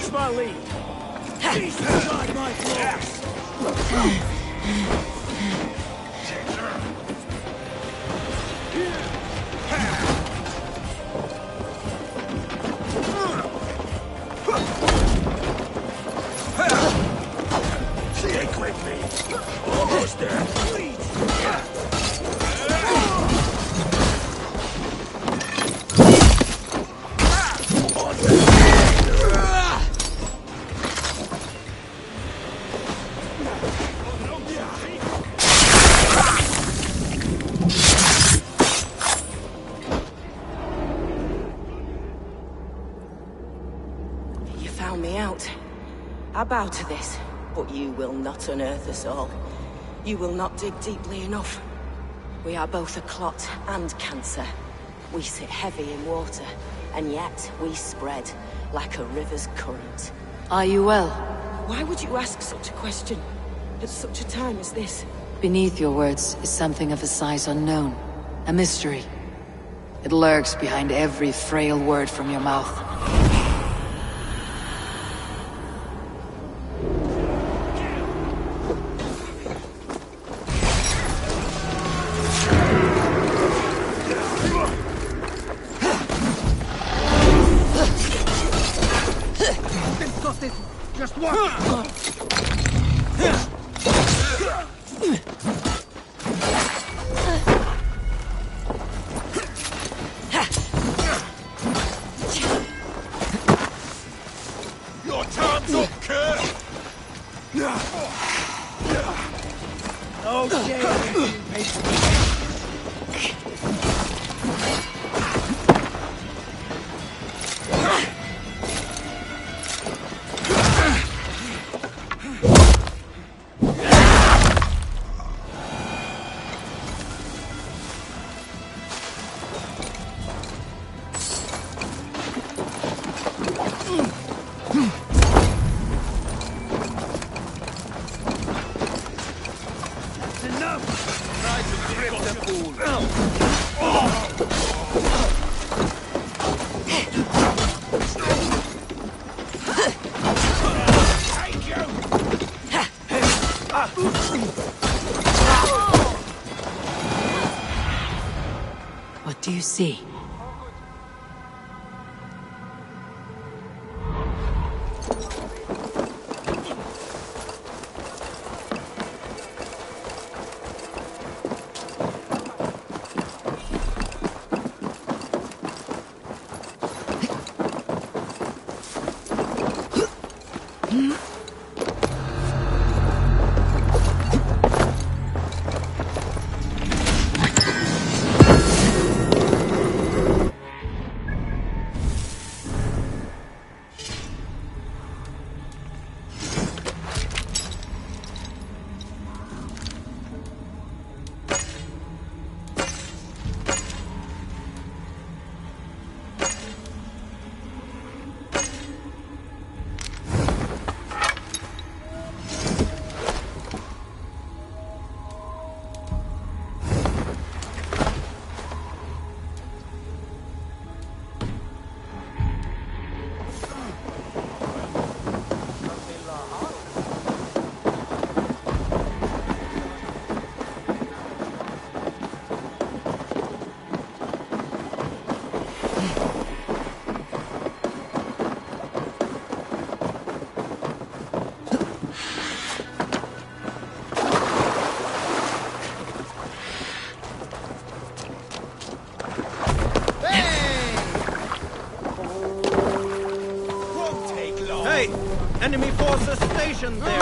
Watch my lead. Beast inside my claws. Stick with me. Almost there. You found me out. I bow to this, but you will not unearth us all. You will not dig deeply enough. We are both a clot and cancer. We sit heavy in water, and yet we spread like a river's current. Are you well? Why would you ask such a question at such a time as this? Beneath your words is something of a size unknown. A mystery. It lurks behind every frail word from your mouth. Just one! Your time's up, Kurt! Okay. What do you see? Hey! Enemy forces stationed there!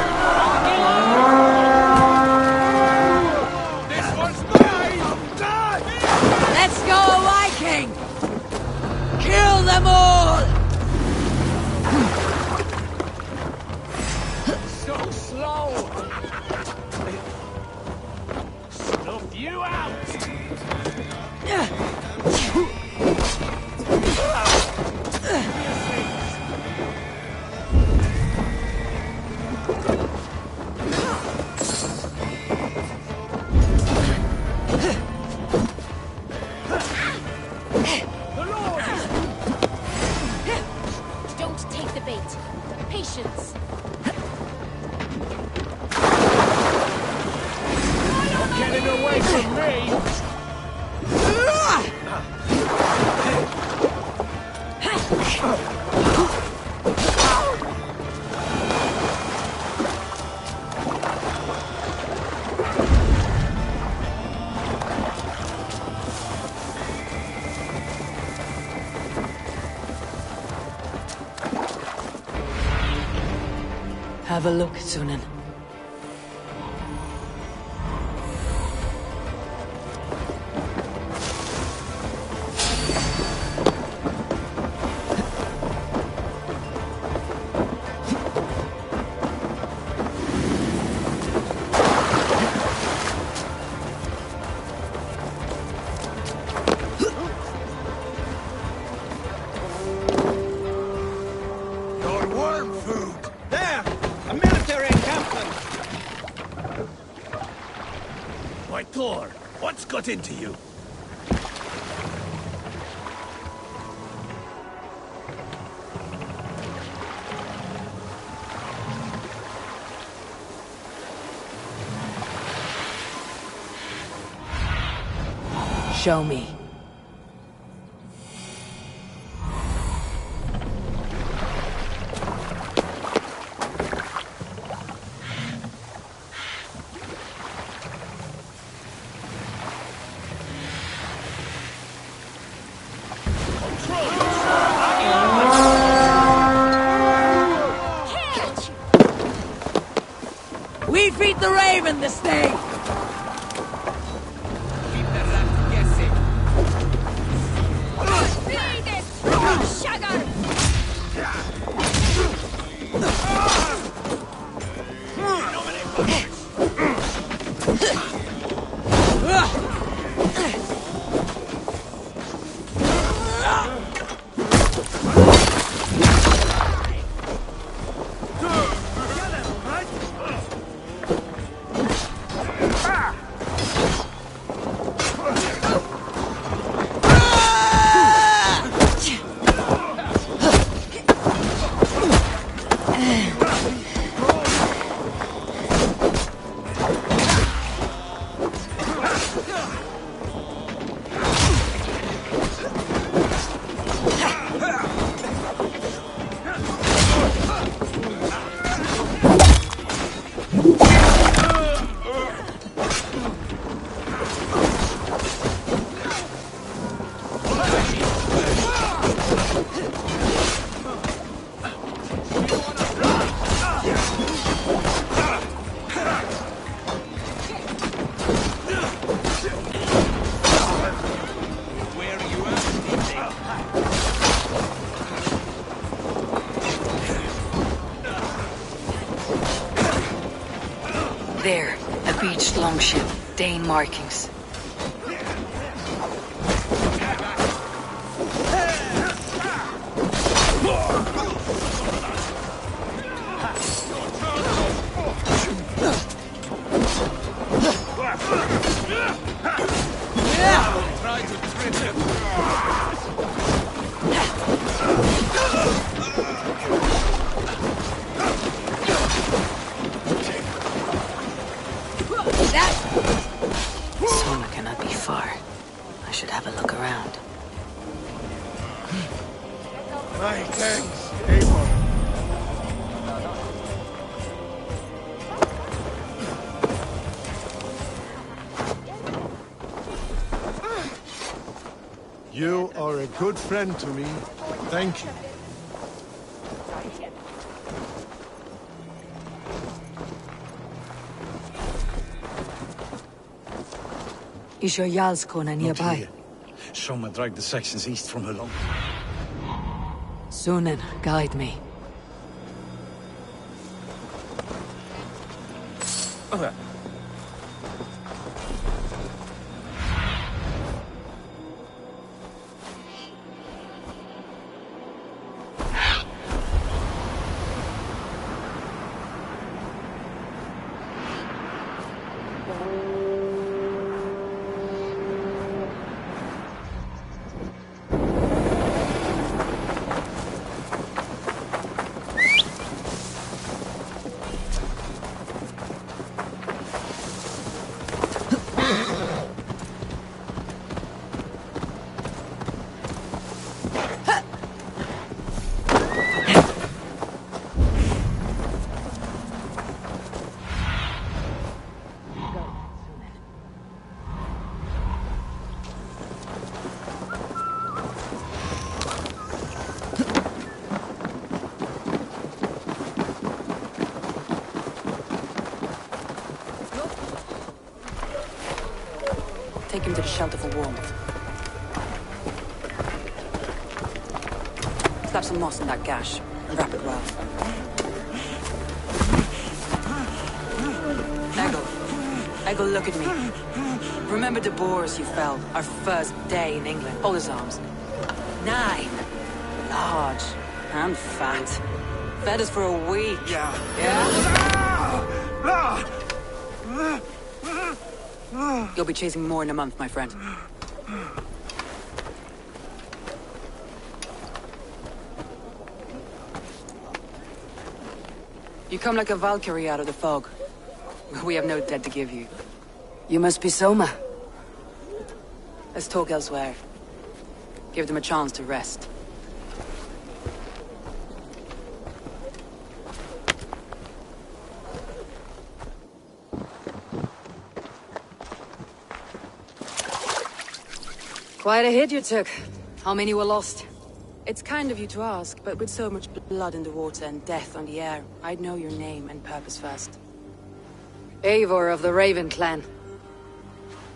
This one's mine! Let's go, Viking! Kill them all! So slow! Snuff you out! Don't take the bait. Have a look, Sunan. What's got into you? Show me. We feed the raven this day! There, a beached longship, Dane markings. Sona cannot be far. I should have a look around. My thanks, Eivor. You are a good friend to me. Thank you. Is your Jarlskona nearby? Soma dragged the Saxons east from her long. Sunan, guide me. him to the shelter for warmth. Slap some moss in that gash, and wrap it well. Eggle, look at me. Remember the Boers you fell, our first day in England? Hold his arms. 9. Large and fat. Fed us for a week. Yeah? You'll be chasing more in a month, my friend. You come like a Valkyrie out of the fog. We have no debt to give you. You must be Soma. Let's talk elsewhere. Give them a chance to rest. Quite a hit you took. How many were lost? It's kind of you to ask, but with so much blood in the water and death on the air, I'd know your name and purpose first. Eivor of the Raven clan.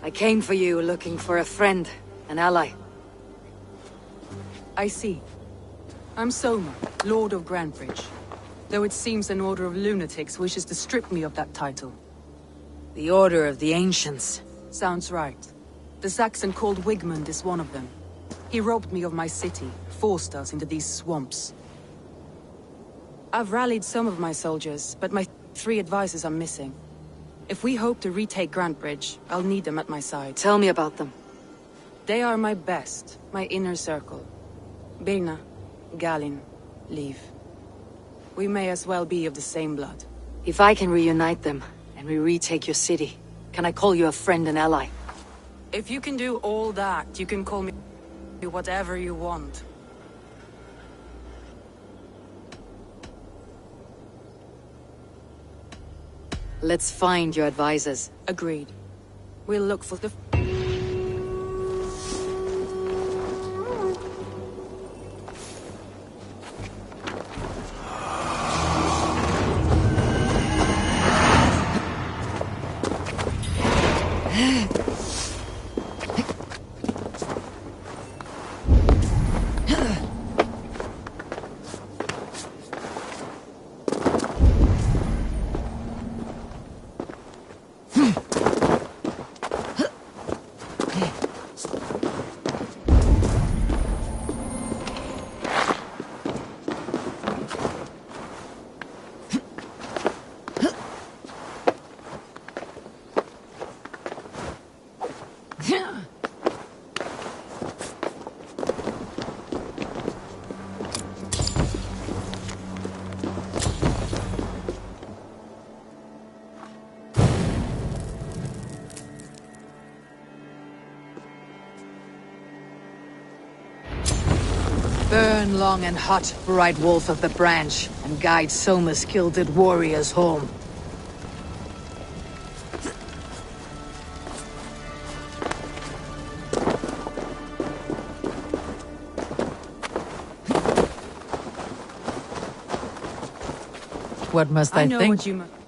I came for you looking for a friend, an ally. I see. I'm Soma, Lord of Grantebridge. Though it seems an order of lunatics wishes to strip me of that title. The Order of the Ancients. Sounds right. The Saxon called Wigmund is one of them. He robbed me of my city, forced us into these swamps. I've rallied some of my soldiers, but my 3 advisors are missing. If we hope to retake Grantebridge, I'll need them at my side. Tell me about them. They are my best, my inner circle. Birna, Galinn, Liv. We may as well be of the same blood. If I can reunite them, and we retake your city, can I call you a friend and ally? If you can do all that, you can call me whatever you want. Let's find your advisors. Agreed. We'll look for the... Burn long and hot, bright wolf of the branch, and guide Soma's gilded warriors home. What must I think? I know what you must.